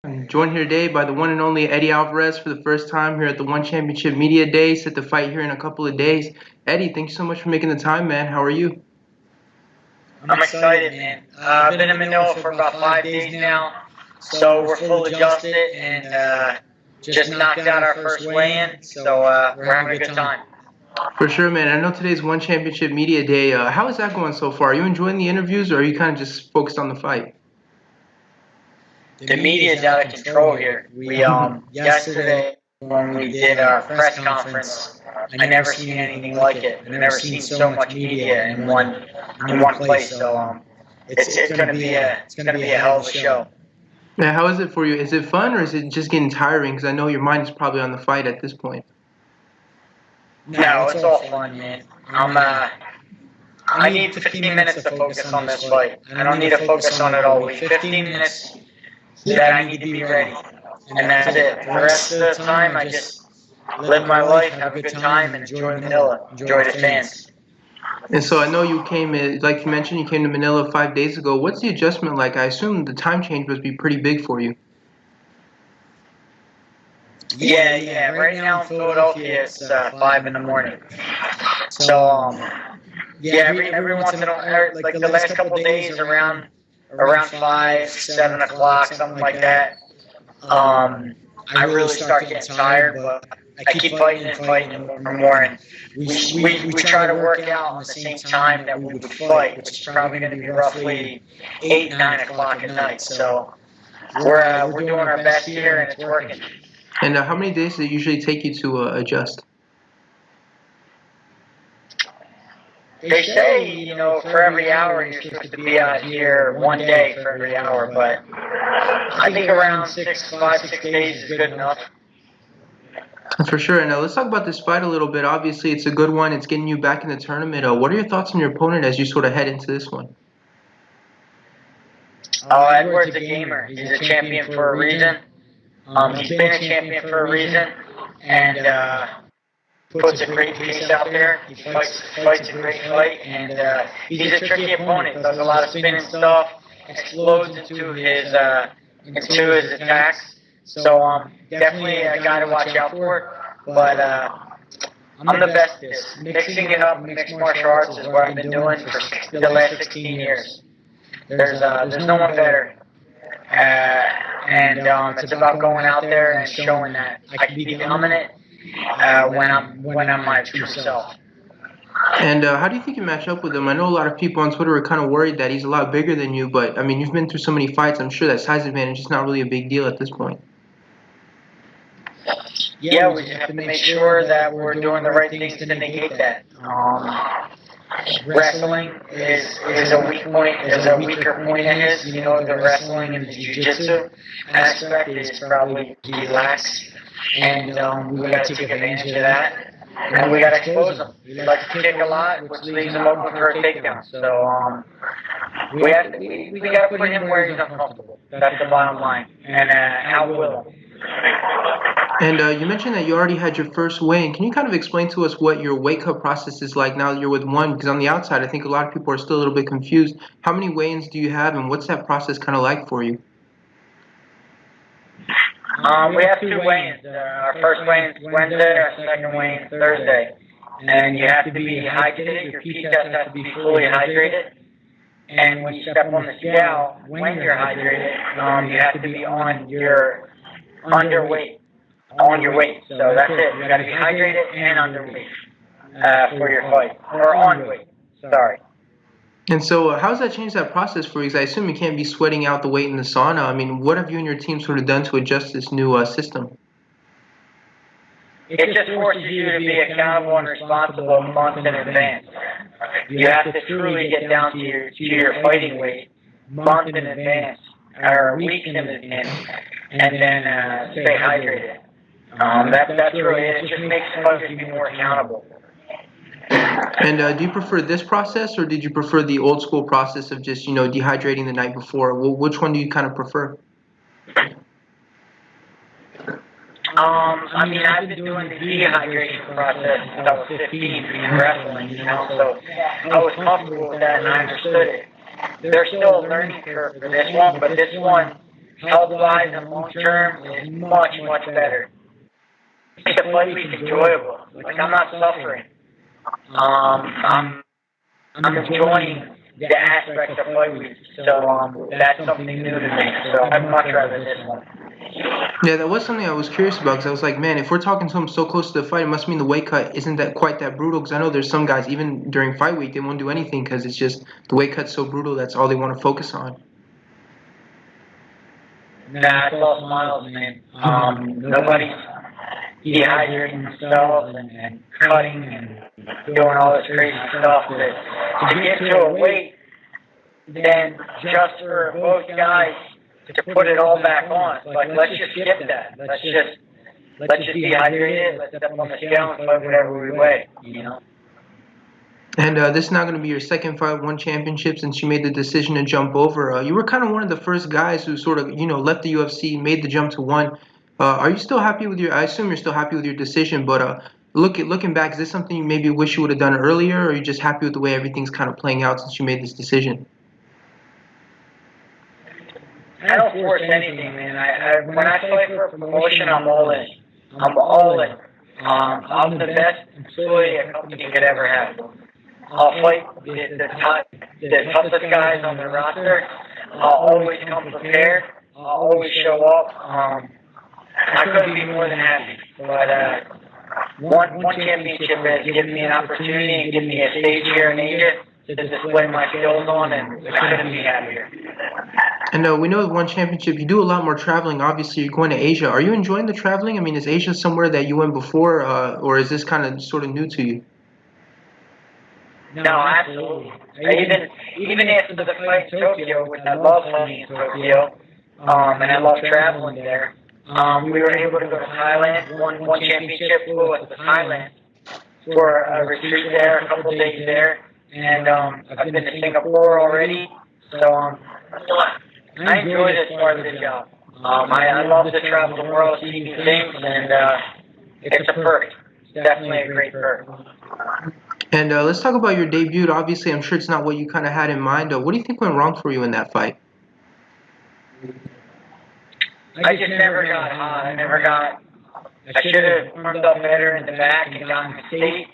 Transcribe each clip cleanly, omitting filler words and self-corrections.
I'm joined here today by the one and only Eddie Alvarez for the first time here at the One Championship Media Day. Set to fight here in a couple of days. Eddie, thank you so much for making the time, man. How are you? I'm excited, man. I've been in Manila for about 5 days now, so we're full adjusted and just knocked out our first weigh-in, so we're having a good time. For sure, man. I know today's One Championship Media Day. How is that going so far? Are you enjoying the interviews, or are you kind of just focused on the fight? The media is out of control here. We yesterday when we did our press conference, I never seen anything like it. I never seen so much media in one place. So it's gonna be a hell of a show. Yeah, how is it for you? Is it fun, or is it just getting tiring? Because I know your mind is probably on the fight at this point. No, it's all fun, man. I need 15 minutes to focus on this fight. I don't need to focus on it all week. 15 minutes that I need to be ready, and that's it. The rest of the time, I just live my life, have a good time, and enjoy Manila, enjoy the fans. And so I know you came, like you mentioned, you came to Manila 5 days ago. What's the adjustment like? I assume the time change must be pretty big for you. Yeah. Right now in Philadelphia, it's 5 in the morning. So every once in a while, like the last couple of days, around 5, 7 o'clock, something like that. I really start getting tired, but I keep fighting and fighting and more. And we try to work out on the same time that we would fight, which is probably going to be roughly 8, 9 o'clock at night. So we're doing our best here, and it's working. And how many days does it usually take you to adjust? They say, for every hour you're supposed to be out here 1 day for every hour, but I think around 5, 6 days is good enough. For sure. And let's talk about this fight a little bit. Obviously, it's a good one. It's getting you back in the tournament. What are your thoughts on your opponent as you sort of head into this one? Edward's a gamer. He's a champion for a reason. He's been a champion for a reason, and puts a great pace out there. He fights a great fight, and he's a tricky opponent. Does a lot of spinning stuff, explodes into his attacks. So definitely a guy to watch out for. But I'm the best at this. Mixing it up, mixed martial arts is what I've been doing for the last 16 years. There's no one better. And it's about going out there and showing that I can be dominant when I'm my true self. And how do you think you match up with him? I know a lot of people on Twitter are kind of worried that he's a lot bigger than you, but I mean, you've been through so many fights. I'm sure that size advantage is not really a big deal at this point. Yeah, we have to make sure that we're doing the right things to negate that. Wrestling is a weak point, is a weaker point of his. The wrestling and the jiu-jitsu aspect is probably he lacks, and we got to take advantage of that, and we got to expose him. He likes to kick a lot, which leaves him open for a takedown. So we got to put him where he's uncomfortable. That's the bottom line, and how will him. And you mentioned that you already had your first weigh-in. Can you kind of explain to us what your weight cut process is like now that you're with one? Because on the outside, I think a lot of people are still a little bit confused. How many weigh-ins do you have, and what's that process kind of like for you? We have 2 weigh-ins. Our first weigh-in is Wednesday, our second weigh-in is Thursday. And you have to be hydrated. Your pee test has to be fully hydrated. And when you step on the scale, when you're hydrated, you have to be on your underweight. On your weight. So that's it. You got to be hydrated and underweight for your fight. Or on weight. Sorry. And so how does that change that process for you? Because I assume you can't be sweating out the weight in the sauna. I mean, what have you and your team sort of done to adjust this new system? It just forces you to be accountable and responsible months in advance. You have to truly get down to your fighting weight months in advance, or weeks in advance, and then stay hydrated. That's really it. It just makes fighters be more accountable. And do you prefer this process, or did you prefer the old school process of just, dehydrating the night before? Which one do you kind of prefer? I've been doing the dehydration process since I was 15 in wrestling, so I was comfortable with that and I understood it. There's still a learning curve for this one, but this one, health-wise and long-term is much, much better. Make the fight week enjoyable. Like, I'm not suffering. I'm enjoying the aspects of fight week. So that's something new to me. So I'd much rather this one. Yeah, that was something I was curious about because I was like, man, if we're talking to him so close to the fight, it must mean the weight cut isn't that quite that brutal. Because I know there's some guys, even during fight week, they won't do anything because it's just the weight cut's so brutal. That's all they want to focus on. Nah, it's all smiles, man. Nobody's dehydrating themselves and cutting and doing all this crazy stuff to get to a weight, then just for both guys to put it all back on. Like, let's just skip that. Let's just dehydrate it. Let's step on the scale and fight whatever we weigh, you know? And this is not going to be your second fight, one championship since you made the decision to jump over. You were kind of one of the first guys who sort of, left the UFC, made the jump to one. Are you still happy with I assume you're still happy with your decision, but looking back, is this something you maybe wish you would have done earlier, or are you just happy with the way everything's kind of playing out since you made this decision? I don't force anything, man. When I fight for a promotion, I'm all in. I'm all in. I'm the best employee a company could ever have. I'll fight the toughest guys on the roster. I'll always come prepared. I'll always show up. I couldn't be more than happy. But one championship has given me an opportunity and given me a stage here in Asia to display my skills on, and I couldn't be happier. And we know with one championship, you do a lot more traveling. Obviously, you're going to Asia. Are you enjoying the traveling? I mean, is Asia somewhere that you went before, or is this kind of sort of new to you? No, absolutely. Even after the fight in Tokyo, which I love fighting in Tokyo, and I love traveling there, we were able to go to Thailand, one championship, flew us to Thailand for a retreat there, a couple days there, and I've been to Singapore already, so I enjoy this part of the job. I love to travel the world, see new things, and it's a perk. It's definitely a great perk. And let's talk about your debut. Obviously, I'm sure it's not what you kind of had in mind. What do you think went wrong for you in that fight? I just never got hot. I should have warmed up better in the back and gotten the state.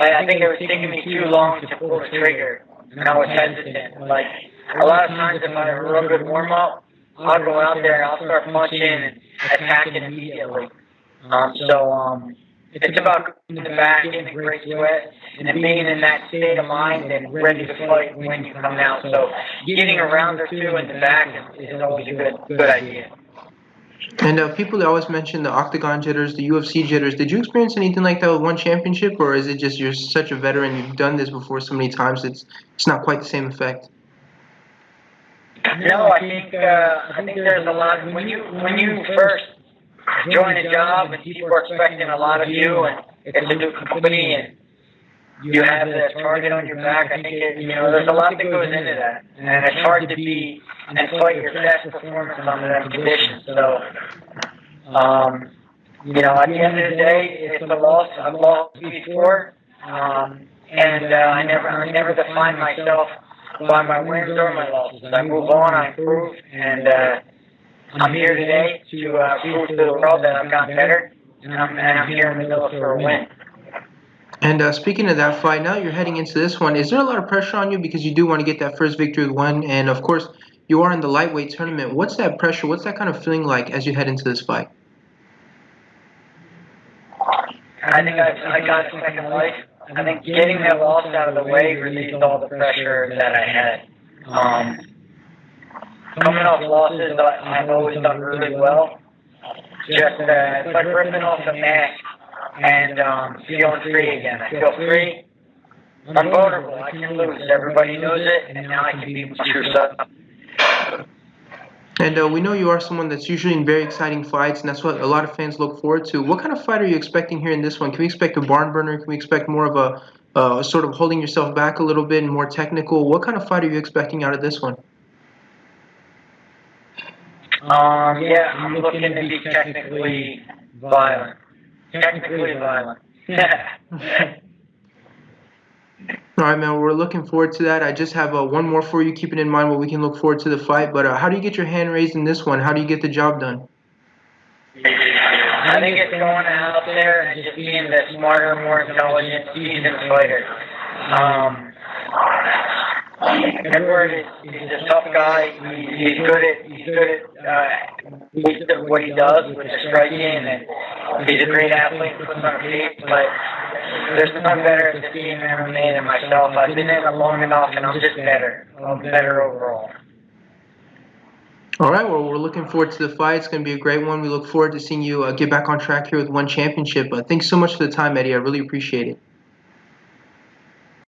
I think it was taking me too long to pull the trigger, and I was hesitant. Like, a lot of times if I have a real good warm-up, I'll go out there and I'll start punching and attacking immediately. It's about going in the back, getting a great sweat, and being in that state of mind and ready to fight when you come out. So getting a round or two in the back is always a good idea. And people always mention the octagon jitters, the UFC jitters. Did you experience anything like that with one championship, or is it just you're such a veteran, you've done this before so many times, it's not quite the same effect? No, I think there's a lot. When you first join a job and people are expecting a lot of you, and it's a new company and you have the target on your back, I think there's a lot that goes into that, and it's hard to be and fight your best performance under them conditions. So, at the end of the day, it's a loss. I've lost before, and I never define myself by my wins or my losses. I move on, I improve, and I'm here today to prove to the world that I've gotten better, and I'm here in Manila for a win. And speaking of that fight, now you're heading into this one. Is there a lot of pressure on you because you do want to get that first victory with one? And of course, you are in the lightweight tournament. What's that pressure? What's that kind of feeling like as you head into this fight? I think I got a second life. I think getting that loss out of the way relieved all the pressure that I had. Coming off losses, I've always done really well. It's like ripping off a mask and feeling free again. I feel free. I'm vulnerable. I can lose. Everybody knows it, and now I can be my true self. And we know you are someone that's usually in very exciting fights, and that's what a lot of fans look forward to. What kind of fight are you expecting here in this one? Can we expect a barn burner? Can we expect more of a sort of holding yourself back a little bit and more technical? What kind of fight are you expecting out of this one? I'm looking to be technically violent. All right, man. We're looking forward to that. I just have one more for you, keeping in mind what we can look forward to the fight. But how do you get your hand raised in this one? How do you get the job done? I think it's going out there and just being the smarter, more intelligent, seasoned fighter. Edward is a tough guy. He's good at what he does with the striking, and he's a great athlete, puts on a feet. But there's none better at this game MMA than myself. I've been in it long enough, and I'm just better. I'm better overall. All right, well, we're looking forward to the fight. It's going to be a great one. We look forward to seeing you get back on track here with one championship. Thanks so much for the time, Eddie. I really appreciate it.